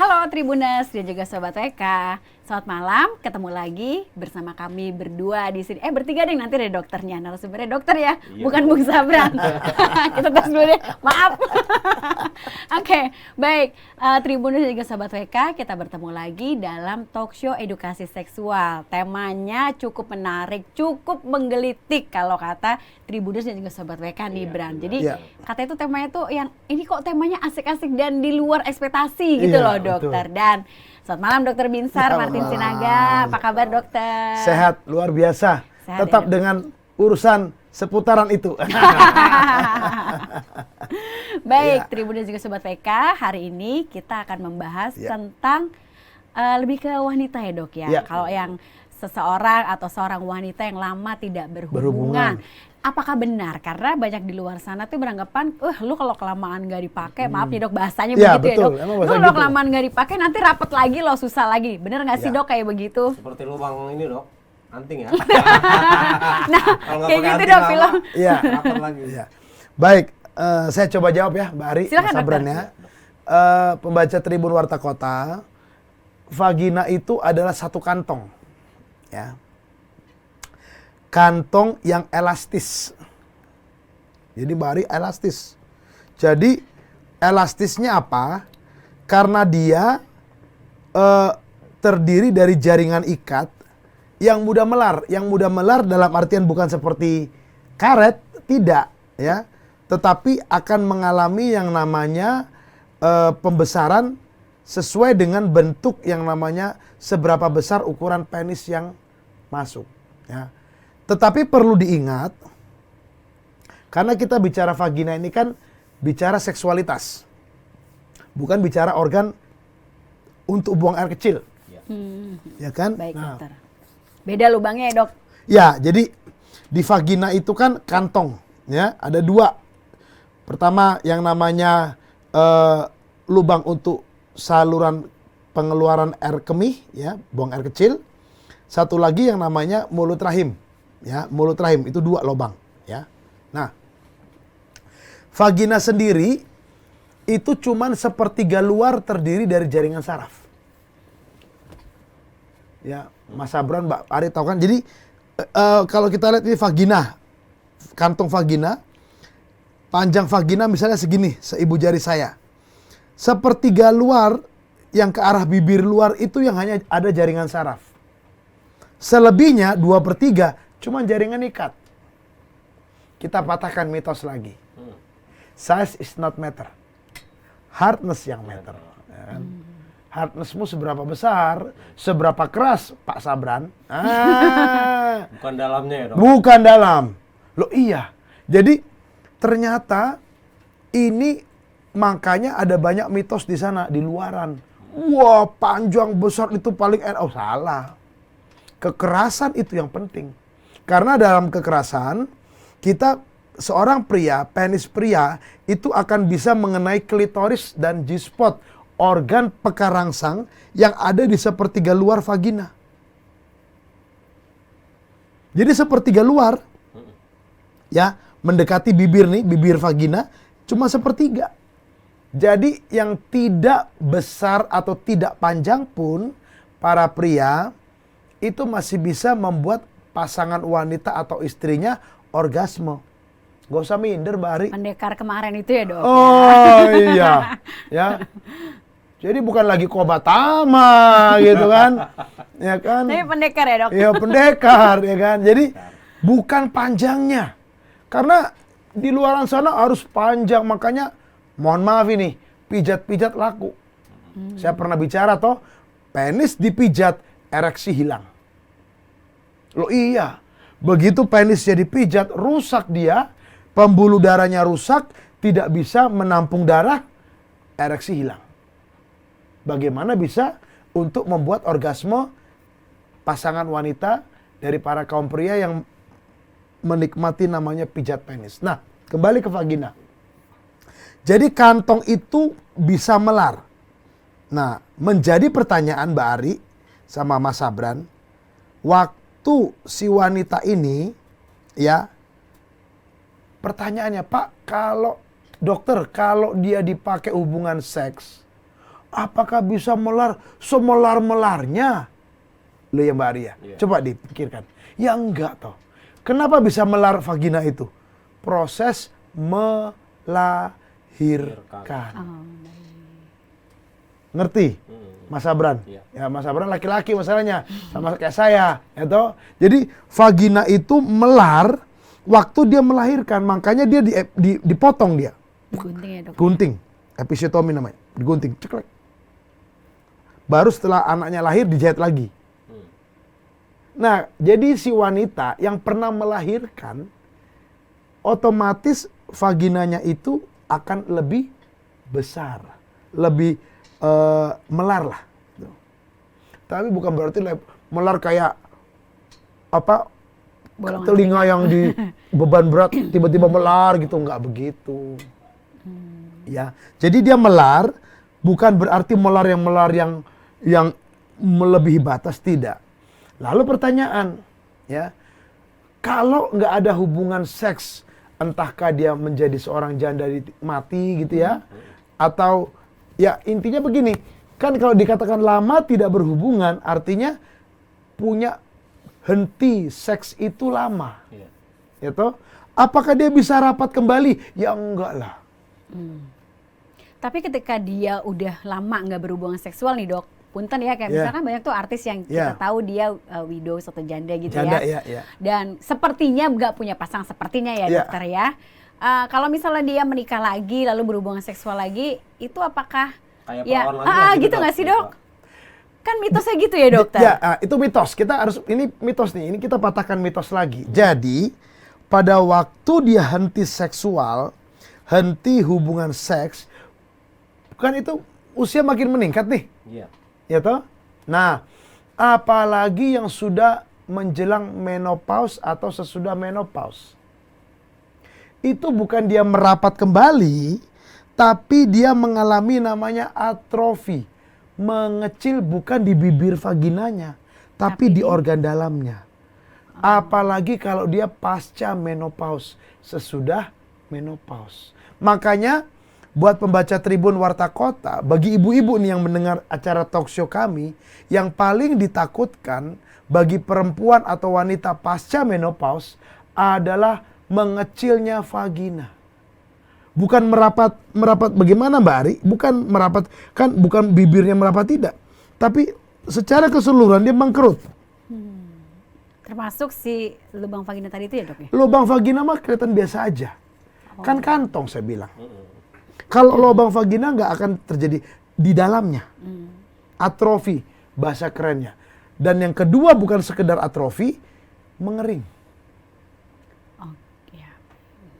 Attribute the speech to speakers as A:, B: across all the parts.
A: Halo Tribuners dan juga Sobat WK. Selamat malam, ketemu lagi bersama kami berdua di sini. Bertiga deh, nanti ada dokternya, narasumbernya dokter ya, iya, bukan Bung Sabran. Kita tes dulu deh, maaf. Oke, baik. Tribuners dan juga Sobat WK, kita bertemu lagi dalam talk show edukasi seksual. Temanya cukup menarik, cukup menggelitik kalau kata Tribuners dan juga Sobat WK nih, Bran. Jadi katanya itu temanya tuh yang ini kok temanya asik-asik dan di luar ekspektasi gitu loh dokter. Betul. Dan selamat malam Dokter Binsar Martin Sinaga. Apa kabar dokter?
B: Sehat, luar biasa. Sehat, tetap ya, dengan urusan seputaran itu.
A: Baik, Tribun dan juga Sobat VK, hari ini kita akan membahas tentang lebih ke wanita ya dok ya. Kalau yang seseorang atau seorang wanita yang lama tidak berhubungan. Apakah benar? Karena banyak di luar sana tuh beranggapan, lu kalau kelamaan gak dipakai, maaf nih dok bahasanya begitu
B: betul.
A: Ya dok. Lu kalau kelamaan gak dipakai nanti rapet lagi lo susah lagi. Bener gak sih dok kayak begitu?
C: Seperti lubang ini dok, anting ya.
A: Nah kayak gitu dok film.
B: Iya.
C: Rapet lagi.
B: Ya. Baik, saya coba jawab ya Mbak Ari.
A: Silakan
B: Sabran ya. Pembaca Tribun Warta Kota, vagina itu adalah satu kantong. Ya. Kantong yang elastis. Jadi Mbak Ari elastis. Jadi elastisnya apa? Karena dia terdiri dari jaringan ikat yang mudah melar. Yang mudah melar dalam artian bukan seperti karet, tidak ya. Tetapi akan mengalami yang namanya pembesaran sesuai dengan bentuk yang namanya seberapa besar ukuran penis yang masuk ya. Tetapi perlu diingat, karena kita bicara vagina ini kan bicara seksualitas. Bukan bicara organ untuk buang air kecil. Ya kan?
A: Baik dokter. Beda lubangnya ya dok?
B: Ya, jadi di vagina itu kan kantong. Ya, ada dua. Pertama yang namanya lubang untuk saluran pengeluaran air kemih, ya, buang air kecil. Satu lagi yang namanya mulut rahim. Ya, mulut rahim itu dua lubang ya. Nah, vagina sendiri itu cuman sepertiga luar terdiri dari jaringan saraf. Ya, Mas Sabran, Mbak Ari tahu kan. Jadi kalau kita lihat ini vagina, kantong vagina, panjang vagina misalnya segini, seibu jari saya. Sepertiga luar yang ke arah bibir luar itu yang hanya ada jaringan saraf. Selebihnya 2/3 cuma jaringan ikat. Kita patahkan mitos lagi. Size is not matter. Hardness yang matter. Ya kan? Hardnessmu seberapa besar, seberapa keras Pak Sabran.
C: Bukan dalamnya ya dok?
B: Bukan dalam. Loh iya. Jadi ternyata ini makanya ada banyak mitos di sana, di luaran. Wah panjang besar itu paling enak. Oh salah. Kekerasan itu yang penting. Karena dalam kekerasan, kita seorang pria, penis pria, itu akan bisa mengenai klitoris dan G-spot, organ pekarangsang yang ada di sepertiga luar vagina. Jadi sepertiga luar, ya, mendekati bibir nih, bibir vagina, cuma sepertiga. Jadi yang tidak besar atau tidak panjang pun, para pria, itu masih bisa membuat pasangan wanita atau istrinya orgasme. Gak usah minder Mbak Ari.
A: Pendekar kemarin itu ya dok?
B: Oh iya. Ya. Jadi bukan lagi Kobatama gitu kan. Ya kan.
A: Tapi pendekar ya dok?
B: Iya pendekar ya kan. Jadi bukan panjangnya. Karena di luaran sana harus panjang. Makanya mohon maaf ini, pijat-pijat laku. Saya pernah bicara toh, penis dipijat, ereksi hilang. Loh iya, begitu penis jadi pijat, rusak dia, pembuluh darahnya rusak, tidak bisa menampung darah, ereksi hilang. Bagaimana bisa untuk membuat orgasme pasangan wanita dari para kaum pria yang menikmati namanya pijat penis. Nah, kembali ke vagina. Jadi kantong itu bisa melar. Nah, menjadi pertanyaan Mbak Ari sama Mas Sabran, waktu si wanita ini, ya, pertanyaannya, Pak, kalau dokter, kalau dia dipakai hubungan seks, apakah bisa melar semelar-melarnya? Loh ya Mbak Arya, coba dipikirkan. Ya enggak toh. Kenapa bisa melar vagina itu? Proses melahirkan.
A: Oh,
B: Ngerti? Mas Abran?
C: Iya.
B: Ya Mas Abran laki-laki masalahnya. Sama kayak saya. Ya toh? Jadi vagina itu melar waktu dia melahirkan. Makanya dia dipotong dia.
A: digunting ya dok.
B: Gunting. Episiotomi namanya. Digunting. Ceklek. Baru setelah anaknya lahir dijahit lagi. Nah, jadi si wanita yang pernah melahirkan, otomatis vaginanya itu akan lebih besar, lebih melar lah. Tapi bukan berarti melar kayak apa
A: Bolongan
B: telinga yang di beban berat tiba-tiba melar gitu, nggak begitu. Ya, jadi dia melar bukan berarti melar yang melebihi batas, tidak. Lalu pertanyaan, ya, kalau nggak ada hubungan seks, entahkah dia menjadi seorang janda mati gitu ya, atau ya intinya begini, kan kalau dikatakan lama tidak berhubungan, artinya punya henti seks itu lama, ya toh? Apakah dia bisa rapat kembali? Ya enggak lah.
A: Tapi ketika dia udah lama nggak berhubungan seksual nih dok, punten ya, kayak misalkan banyak tuh artis yang kita tahu dia widow atau janda gitu
B: Janda,
A: ya.
B: ya.
A: Dan sepertinya nggak punya pasangan, sepertinya ya dokter ya. Kalau misalnya dia menikah lagi lalu berhubungan seksual lagi, itu apakah
C: Kayak
A: ya
C: perawan lagi
A: gitu nggak sih dok? Kan mitosnya gitu ya dokter.
B: Ya, itu mitos. Kita harus, ini mitos nih. Ini kita patahkan mitos lagi. Jadi pada waktu dia henti seksual, henti hubungan seks, kan itu usia makin meningkat nih.
C: Iya.
B: Ya toh? Nah, apalagi yang sudah menjelang menopause atau sesudah menopause. Itu bukan dia merapat kembali, tapi dia mengalami namanya atrofi. Mengecil bukan di bibir vaginanya, tapi di organ dalamnya. Apalagi kalau dia pasca menopause, sesudah menopause. Makanya buat pembaca Tribun Warta Kota, bagi ibu-ibu nih yang mendengar acara talk show kami, yang paling ditakutkan bagi perempuan atau wanita pasca menopause adalah mengecilnya vagina. Bukan merapat bagaimana Mbak Ari? Bukan merapat, kan bukan bibirnya merapat, tidak. Tapi secara keseluruhan dia mengkerut.
A: Termasuk si lubang vagina tadi itu ya dok ya?
B: Lubang vagina mah kelihatan biasa aja. Kan kantong saya bilang. Kalau lubang vagina nggak akan terjadi di dalamnya. Atrofi, bahasa kerennya. Dan yang kedua bukan sekedar atrofi, mengering.
A: Oh, ya.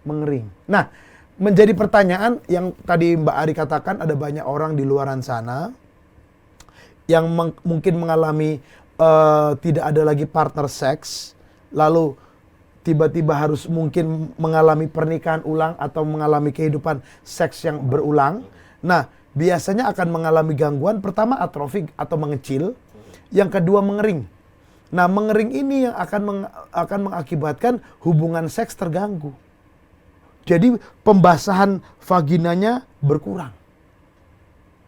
B: Mengering. Nah, menjadi pertanyaan yang tadi Mbak Ari katakan, ada banyak orang di luaran sana yang mungkin mengalami tidak ada lagi partner seks, lalu tiba-tiba harus mungkin mengalami pernikahan ulang atau mengalami kehidupan seks yang berulang. Nah, biasanya akan mengalami gangguan, pertama atrofi atau mengecil, yang kedua mengering. Nah, mengering ini yang akan mengakibatkan hubungan seks terganggu. Jadi pembasahan vaginanya berkurang.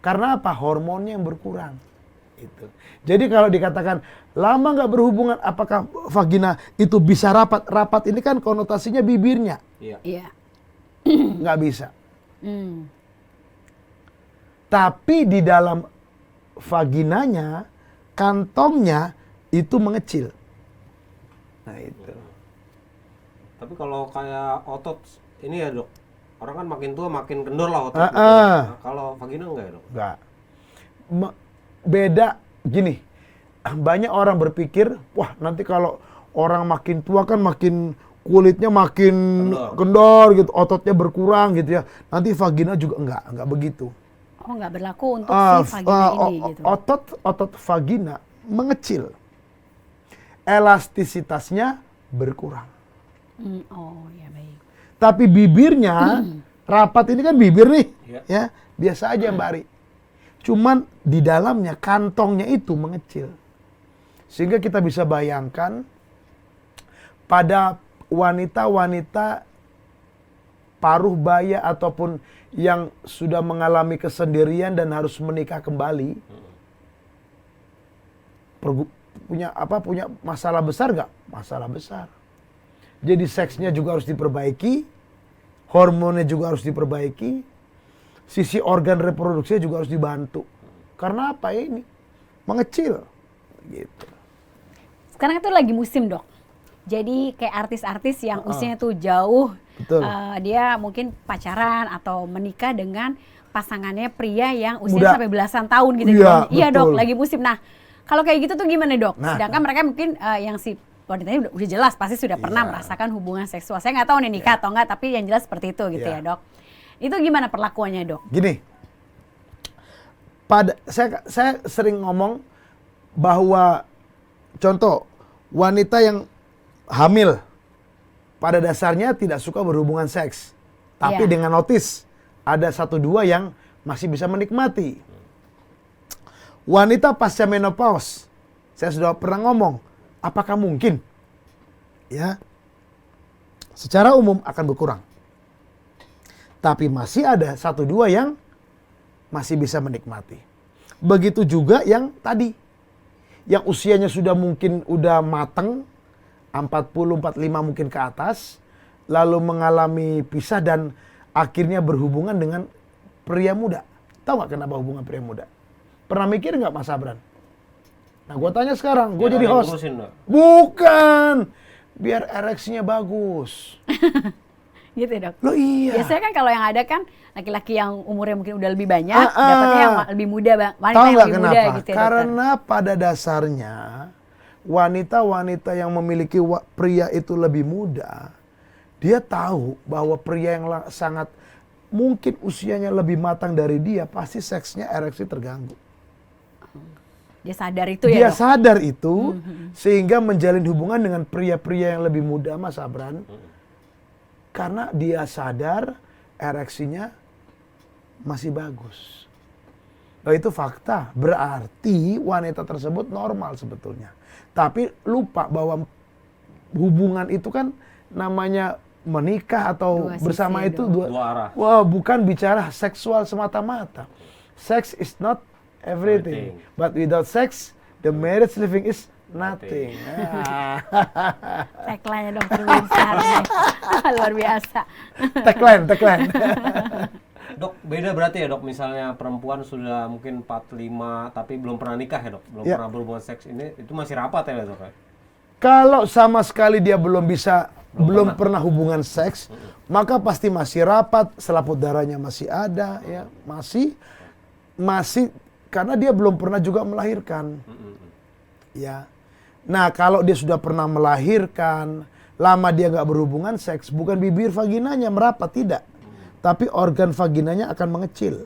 B: Karena apa? Hormonnya yang berkurang. Itu. Jadi kalau dikatakan lama nggak berhubungan, apakah vagina itu bisa rapat? Rapat ini kan konotasinya bibirnya.
A: Iya.
B: Nggak bisa. Tapi di dalam vaginanya, kantongnya itu mengecil. Nah itu.
C: Tapi kalau kayak otot ini ya dok, orang kan makin tua makin kendor lah otot.
B: Nah,
C: kalau vagina enggak ya dok?
B: Enggak. Beda gini. Banyak orang berpikir, wah nanti kalau orang makin tua kan makin kulitnya makin kendor gitu, ototnya berkurang gitu ya. Nanti vagina juga enggak begitu.
A: Oh, nggak berlaku untuk si vagina ini gitu.
B: Otot vagina mengecil. Elastisitasnya berkurang.
A: Oh, ya baik.
B: Tapi bibirnya rapat, ini kan bibir nih, ya biasa aja Mbak Ari. Cuman di dalamnya kantongnya itu mengecil, sehingga kita bisa bayangkan pada wanita-wanita paruh baya ataupun yang sudah mengalami kesendirian dan harus menikah kembali, punya masalah besar nggak? Masalah besar. Jadi seksnya juga harus diperbaiki, hormonnya juga harus diperbaiki, sisi organ reproduksinya juga harus dibantu. Karena apa ya ini? Mengecil. Gitu.
A: Sekarang itu lagi musim, Dok. Jadi kayak artis-artis yang usianya tuh jauh, dia mungkin pacaran atau menikah dengan pasangannya pria yang usianya sampai belasan tahun gitu. Iya, Dok, lagi musim. Nah, kalau kayak gitu tuh gimana, Dok? Sedangkan mereka mungkin yang si wanitanya udah jelas pasti sudah pernah merasakan hubungan seksual. Saya nggak tahu nih nikah atau enggak, tapi yang jelas seperti itu gitu ya, Dok. Itu gimana perlakuannya, Dok?
B: Gini, saya sering ngomong bahwa contoh wanita yang hamil pada dasarnya tidak suka berhubungan seks, tapi dengan notis ada 1-2 yang masih bisa menikmati. Wanita pasca menopause, saya sudah pernah ngomong, apakah mungkin? Ya, secara umum akan berkurang. Tapi masih ada 1-2 yang masih bisa menikmati. Begitu juga yang tadi, yang usianya sudah mungkin udah mateng, 40-45 mungkin ke atas, lalu mengalami pisah dan akhirnya berhubungan dengan pria muda. Tahu nggak kenapa hubungan pria muda? Pernah mikir nggak Mas Sabran? Nah gue tanya sekarang, gue jadi host. Bukan, biar ereksinya bagus.
A: Gitu ya, Dok?
B: Loh iya.
A: Biasanya kan kalau yang ada kan laki-laki yang umurnya mungkin udah lebih banyak, dapatnya yang lebih muda, wanita yang lebih muda gitu ya,
B: Karena pada dasarnya wanita-wanita yang memiliki pria itu lebih muda, dia tahu bahwa pria yang sangat mungkin usianya lebih matang dari dia, pasti seksnya ereksi terganggu.
A: Dia sadar itu ya,
B: Dia
A: Dok?
B: sadar itu, sehingga menjalin hubungan dengan pria-pria yang lebih muda, Mas Abran. Karena dia sadar ereksinya masih bagus. Oh, itu fakta. Berarti wanita tersebut normal sebetulnya. Tapi lupa bahwa hubungan itu kan namanya menikah atau bersama itu dua
C: arah.
B: Wah, bukan bicara seksual semata-mata. Sex is not everything. But without sex, the marriage living is nothing.
A: Tagline-nya Dokter Winsar. Luar biasa.
B: Tagline.
C: Dok, beda berarti ya, Dok, misalnya perempuan sudah mungkin 45 tapi belum pernah nikah ya, Dok? Belum pernah berhubungan seks, ini itu masih rapat ya, Dok?
B: Kalau sama sekali dia belum pernah hubungan seks, maka pasti masih rapat, selaput darahnya masih ada, ya, masih karena dia belum pernah juga melahirkan. Ya. Nah, kalau dia sudah pernah melahirkan, lama dia nggak berhubungan seks, bukan bibir vaginanya merapat, tidak. Tapi organ vaginanya akan mengecil.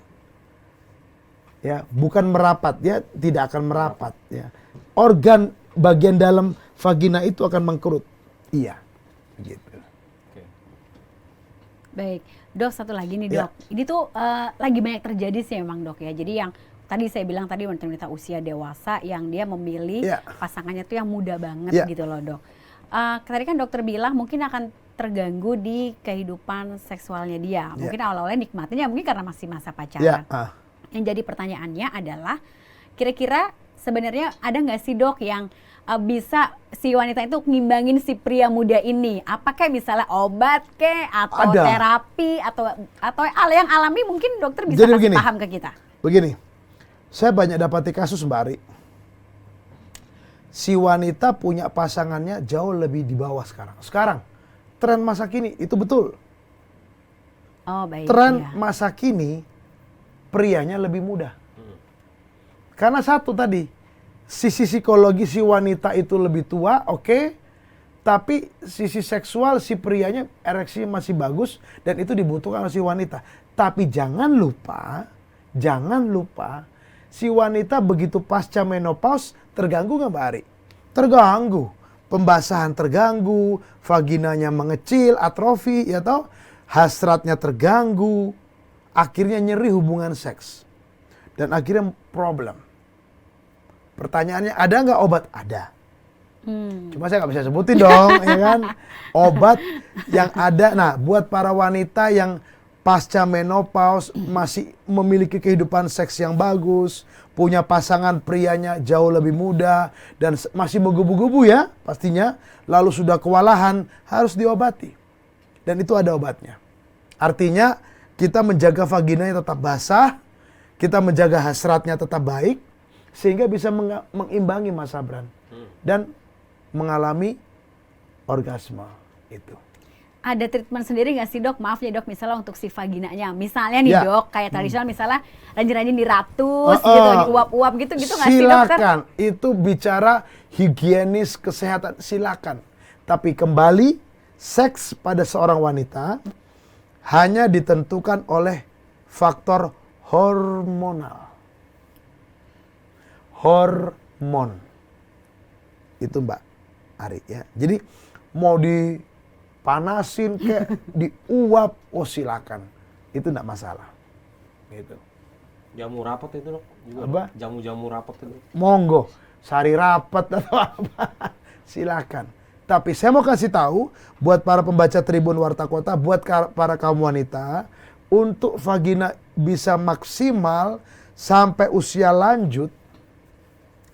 B: Ya, bukan merapat, ya, tidak akan merapat, ya. Organ bagian dalam vagina itu akan mengkerut. Iya. Gitu.
A: Baik. Dok, satu lagi nih, Dok. Ini tuh lagi banyak terjadi sih memang, Dok, ya. Jadi yang tadi saya bilang tadi wanita usia dewasa yang dia memilih pasangannya tuh yang muda banget gitu loh, Dok. Tadi kan dokter bilang mungkin akan terganggu di kehidupan seksualnya dia. Mungkin awal-awalnya nikmatinya mungkin karena masih masa pacaran. Yang jadi pertanyaannya adalah kira-kira sebenarnya ada nggak sih, Dok, yang bisa si wanita itu ngimbangin si pria muda ini? Apakah misalnya obat atau terapi atau yang alami mungkin dokter bisa kasih paham ke kita?
B: Begini, saya banyak dapati kasus Mbak Ari. Si wanita punya pasangannya jauh lebih di bawah sekarang. Sekarang, tren masa kini, itu betul.
A: Oh, baik.
B: Tren masa kini, prianya lebih muda. Karena satu tadi, sisi psikologi si wanita itu lebih tua, oke. Tapi sisi seksual si prianya ereksi masih bagus dan itu dibutuhkan oleh si wanita. Tapi jangan lupa, si wanita begitu pasca menopause terganggu nggak Mbak Ari? Terganggu. Pembasahan terganggu, vaginanya mengecil, atrofi, ya toh, hasratnya terganggu, akhirnya nyeri hubungan seks. Dan akhirnya problem. Pertanyaannya, ada nggak obat? Ada. Cuma saya nggak bisa sebutin dong, ya kan? Obat yang ada, nah buat para wanita yang pasca menopause masih memiliki kehidupan seks yang bagus, punya pasangan prianya jauh lebih muda, dan masih menggebu-gebu ya pastinya, lalu sudah kewalahan, harus diobati. Dan itu ada obatnya. Artinya kita menjaga vaginanya tetap basah, kita menjaga hasratnya tetap baik, sehingga bisa mengimbangi Mas Sabran. Dan mengalami orgasme itu.
A: Ada treatment sendiri nggak sih dok? Maaf ya dok, misalnya untuk si vaginanya. Misalnya nih dok, kayak tradisional misalnya rajin-rajin diratus gitu, diuap-uap gitu nggak sih dokter?
B: Silakan, itu bicara higienis kesehatan, silakan. Tapi kembali, seks pada seorang wanita hanya ditentukan oleh faktor hormonal. Hormon. Itu Mbak Ari ya. Jadi mau dipanasin kayak diuap, oh silakan. Itu enggak masalah. Gitu.
C: Jamu rapat itu dok? Juga
B: Apa?
C: Jamu-jamu rapat itu.
B: Monggo, sari rapat atau apa. Silakan. Tapi saya mau kasih tahu buat para pembaca Tribun Warta Kota, buat para kaum wanita, untuk vagina bisa maksimal sampai usia lanjut,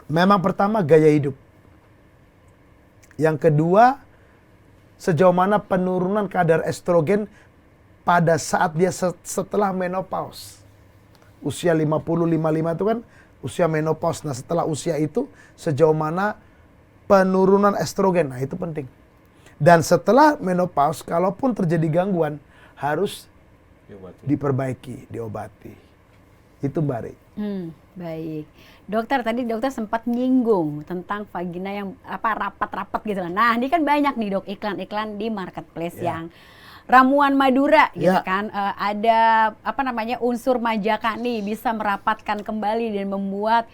B: memang pertama gaya hidup. Yang kedua, sejauh mana penurunan kadar estrogen pada saat dia setelah menopause. Usia 50-55 itu kan usia menopause. Nah setelah usia itu sejauh mana penurunan estrogen. Nah itu penting. Dan setelah menopause, kalaupun terjadi gangguan, harus diperbaiki, diobati. Itu Mbak Ri.
A: Baik. Dokter, tadi dokter sempat nyinggung tentang vagina yang rapat-rapat gitu lah. Nah, ini kan banyak nih dok iklan-iklan di marketplace yang ramuan Madura gitu kan. Ada unsur majaka nih bisa merapatkan kembali dan membuat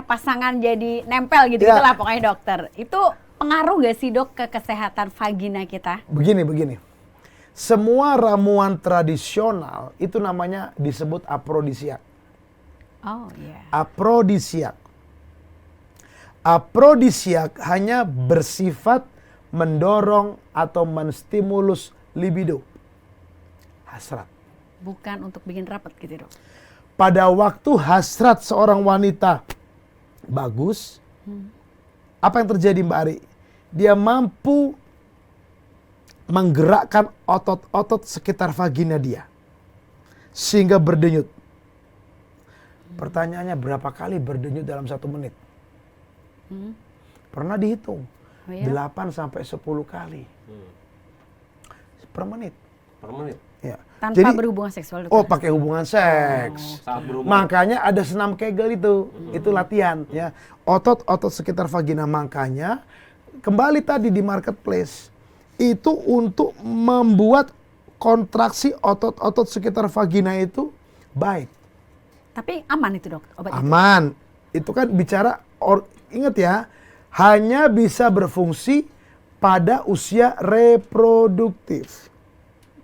A: pasangan jadi nempel gitu itulah pokoknya dokter. Itu pengaruh gak sih dok ke kesehatan vagina kita?
B: Begini. Semua ramuan tradisional itu namanya disebut afrodisiak.
A: Oh iya.
B: Afrodisiak. Afrodisiak hanya bersifat mendorong atau menstimulus libido. Hasrat.
A: Bukan untuk bikin rapat gitu dok.
B: Pada waktu hasrat seorang wanita bagus, apa yang terjadi Mbak Ari? Dia mampu menggerakkan otot-otot sekitar vagina dia. Sehingga berdenyut. Pertanyaannya berapa kali berdenyut dalam 1 menit? Pernah dihitung. 8-10 kali. Per menit.
C: Per menit?
B: Ya.
A: Tanpa
B: Jadi,
A: berhubungan seksual dokter?
B: Oh pakai hubungan seks.
C: Saat berhubungan.
B: Makanya ada senam Kegel itu latihan ya. Otot-otot sekitar vagina, makanya kembali tadi di marketplace itu untuk membuat kontraksi otot-otot sekitar vagina itu baik.
A: Tapi aman itu dok obat
B: aman. Itu kan bicara ingat ya, hanya bisa berfungsi pada usia reproduktif.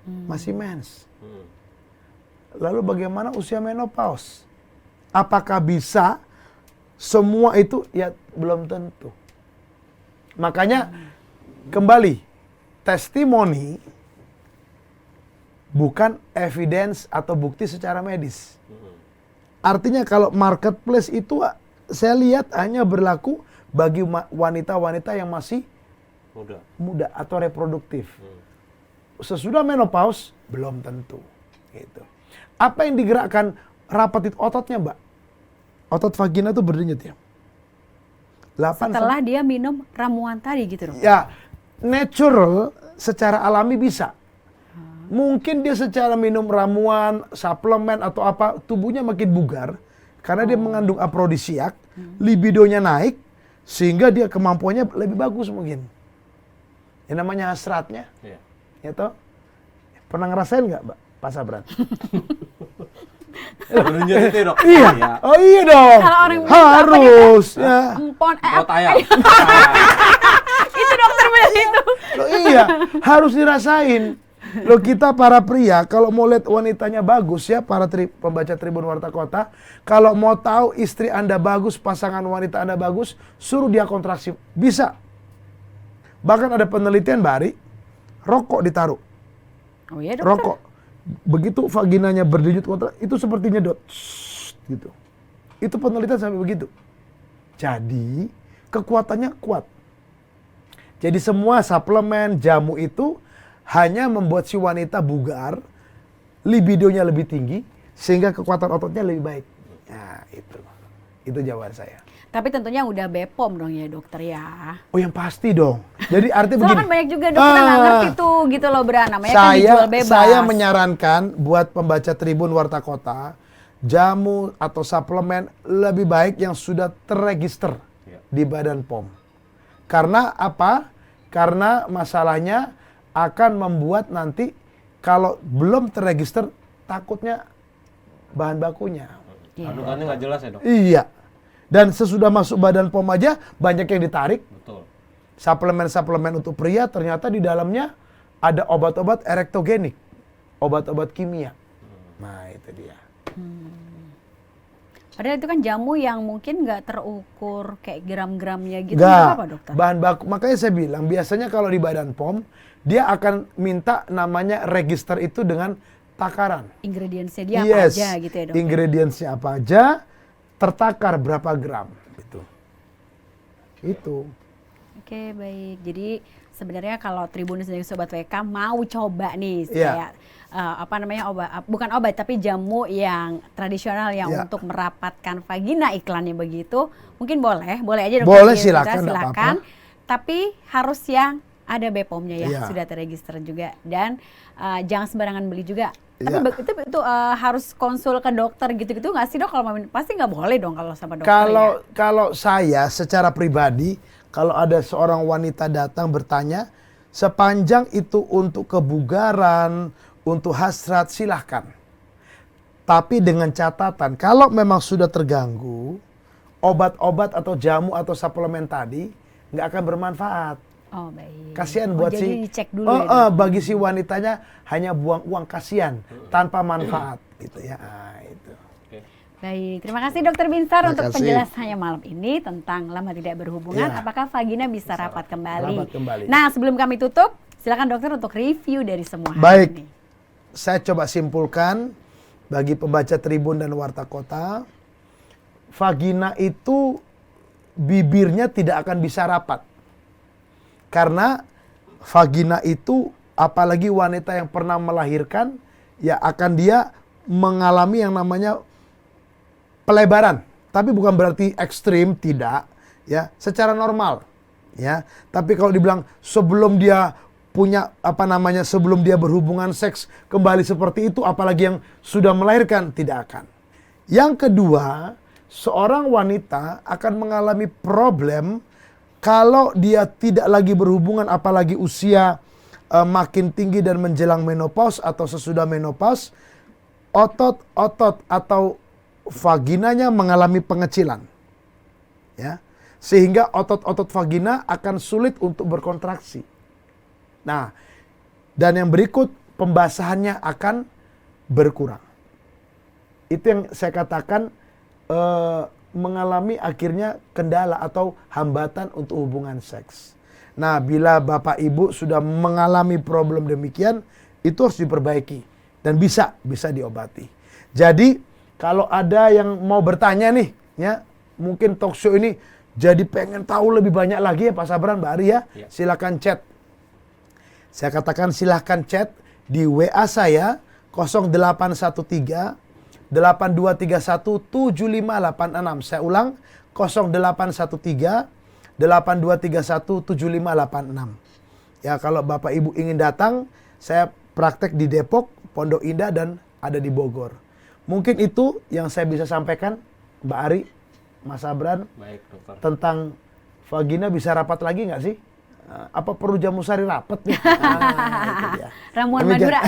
B: Masih mens. Lalu bagaimana usia menopause? Apakah bisa semua itu? Ya belum tentu. Makanya kembali, testimoni bukan evidence atau bukti secara medis. Artinya kalau marketplace itu saya lihat hanya berlaku bagi wanita-wanita yang masih muda atau reproduktif. Sesudah menopause belum tentu. Gitu. Apa yang digerakkan rapat itu ototnya, Mbak? Otot vagina itu berdenyut ya.
A: Setelah dia minum ramuan tadi gitu dong?
B: Ya, natural secara alami bisa. Mungkin dia secara minum ramuan, suplemen atau apa, tubuhnya makin bugar. Karena dia mengandung afrodisiak, libidonya naik, sehingga dia kemampuannya lebih bagus mungkin. Yang namanya hasratnya. Ya toh? Pernah ngerasain nggak, Mbak? Pak Sabran?
C: Berdenyut itu dok?
B: Iya. Oh iya dong.
A: Kalau orang
B: harus. Ya.
A: Empon,
C: ayam.
A: Itu dokter benar itu.
B: Loh, iya, harus dirasain. Loh kita para pria, kalau mau lihat wanitanya bagus ya, para pembaca Tribun Warta Kota, kalau mau tahu istri Anda bagus, pasangan wanita Anda bagus, suruh dia kontraksi. Bisa. Bahkan ada penelitian Bari, rokok ditaruh.
A: Oh iya dokter.
B: Rokok. Begitu vaginanya berdenyut kontrak, itu seperti nyedot. Gitu. Itu penelitian sampai begitu. Jadi, kekuatannya kuat. Jadi semua suplemen, jamu itu hanya membuat si wanita bugar, libidonya lebih tinggi, sehingga kekuatan ototnya lebih baik. Nah, itu. Itu jawaban saya.
A: Tapi tentunya udah BPOM dong ya dokter ya.
B: Oh yang pasti dong. Jadi artinya
A: Soalnya
B: begini.
A: kan banyak juga dokter nggak ngerti tuh gitu loh Bra. Namanya kan dijual bebas.
B: Saya menyarankan buat pembaca Tribun Warta Kota, jamu atau suplemen lebih baik yang sudah terregister di Badan POM. Karena apa? Karena masalahnya akan membuat nanti kalau belum terregister takutnya bahan bakunya.
C: Kandungannya nggak jelas ya dok?
B: Iya. Dan sesudah masuk Badan POM aja banyak yang ditarik.
C: Betul.
B: Suplemen-suplemen untuk pria ternyata di dalamnya ada obat-obat erektogenik. Obat-obat kimia. Nah itu dia.
A: Padahal itu kan jamu yang mungkin nggak terukur kayak gram-gramnya gitu.
B: Nggak.
A: Nggak apa dokter?
B: Bahan baku, makanya saya bilang biasanya kalau di Badan POM dia akan minta namanya register itu dengan takaran.
A: Ingredientsnya dia apa aja gitu ya dok?
B: Ingredientsnya apa aja, tertakar berapa gram. Itu.
A: Oke baik. Jadi sebenarnya kalau Tribuners dan Sobat WK mau coba nih kayak apa namanya bukan obat tapi jamu yang tradisional yang untuk merapatkan vagina iklannya begitu, mungkin boleh aja dokter.
B: Boleh
A: kita,
B: silakan.
A: Tapi harus yang ada BPOM-nya ya, sudah terregister juga dan jangan sembarangan beli juga. Tapi itu harus konsul ke dokter gitu-gitu nggak sih dok? Kalau pasti nggak boleh dong kalau sama dokter.
B: Kalau saya secara pribadi, kalau ada seorang wanita datang bertanya, sepanjang itu untuk kebugaran, untuk hasrat, silahkan. Tapi dengan catatan, kalau memang sudah terganggu, obat-obat atau jamu atau suplemen tadi nggak akan bermanfaat.
A: Oh baik.
B: Kasihan buat
A: jadi dicek dulu
B: bagi si wanitanya hanya buang uang, kasihan tanpa manfaat gitu ya. Itu.
A: Baik, terima kasih Dokter Binsar untuk penjelasannya malam ini tentang lama tidak berhubungan. Apakah vagina bisa rapat kembali? Nah, sebelum kami tutup, silakan dokter untuk review dari semua hal ini.
B: Saya coba simpulkan bagi pembaca Tribun dan Warta Kota, vagina itu bibirnya tidak akan bisa rapat. Karena vagina itu apalagi wanita yang pernah melahirkan ya akan dia mengalami yang namanya pelebaran. Tapi bukan berarti ekstrim, tidak ya, secara normal ya. Tapi kalau dibilang sebelum dia punya sebelum dia berhubungan seks kembali seperti itu apalagi yang sudah melahirkan, tidak akan. Yang kedua, seorang wanita akan mengalami problem kalau dia tidak lagi berhubungan apalagi usia makin tinggi dan menjelang menopause atau sesudah menopause, otot-otot atau vaginanya mengalami pengecilan. Ya. Sehingga otot-otot vagina akan sulit untuk berkontraksi. Nah, dan yang berikut pembasahannya akan berkurang. Itu yang saya katakan mengalami akhirnya kendala atau hambatan untuk hubungan seks. Nah, bila Bapak Ibu sudah mengalami problem demikian, itu harus diperbaiki dan bisa diobati. Jadi, kalau ada yang mau bertanya nih, ya, mungkin talk show ini jadi pengen tahu lebih banyak lagi ya Pak Sabran, Mbak Ari ya, silakan chat. Saya katakan silakan chat di WA saya 0813 8231 7586. Saya ulang 0813 8231 7586. Ya, kalau Bapak Ibu ingin datang, saya praktek di Depok, Pondok Indah dan ada di Bogor. Mungkin itu yang saya bisa sampaikan, Mbak Ari, Mas Sabran.
C: Baik, dokter. Tentang
B: vagina bisa rapat lagi nggak sih? Apa perlu jamu sari rapat nih? Itu dia.
A: Ramuan Madura.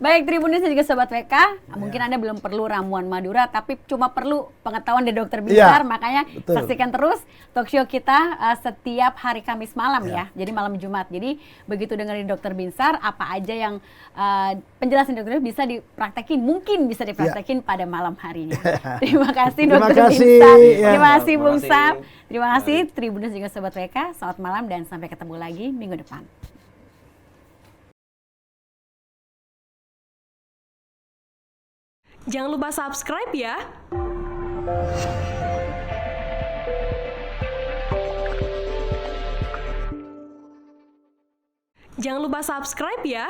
A: Baik Tribuners dan juga Sobat WK, mungkin Anda belum perlu ramuan Madura, tapi cuma perlu pengetahuan dari Dokter Binsar, makanya saksikan terus talk show kita setiap hari Kamis malam ya, jadi malam Jumat. Jadi begitu dengerin Dokter Binsar, apa aja yang penjelasan dokter bisa dipraktekin, mungkin bisa dipraktekin pada malam harinya. Terima kasih Dokter Binsar. Terima kasih Bung Sam. Terima kasih Tribuners dan juga Sobat Sobat WK, selamat malam dan sampai ketemu lagi minggu depan.
D: Jangan lupa subscribe ya. Jangan lupa subscribe ya.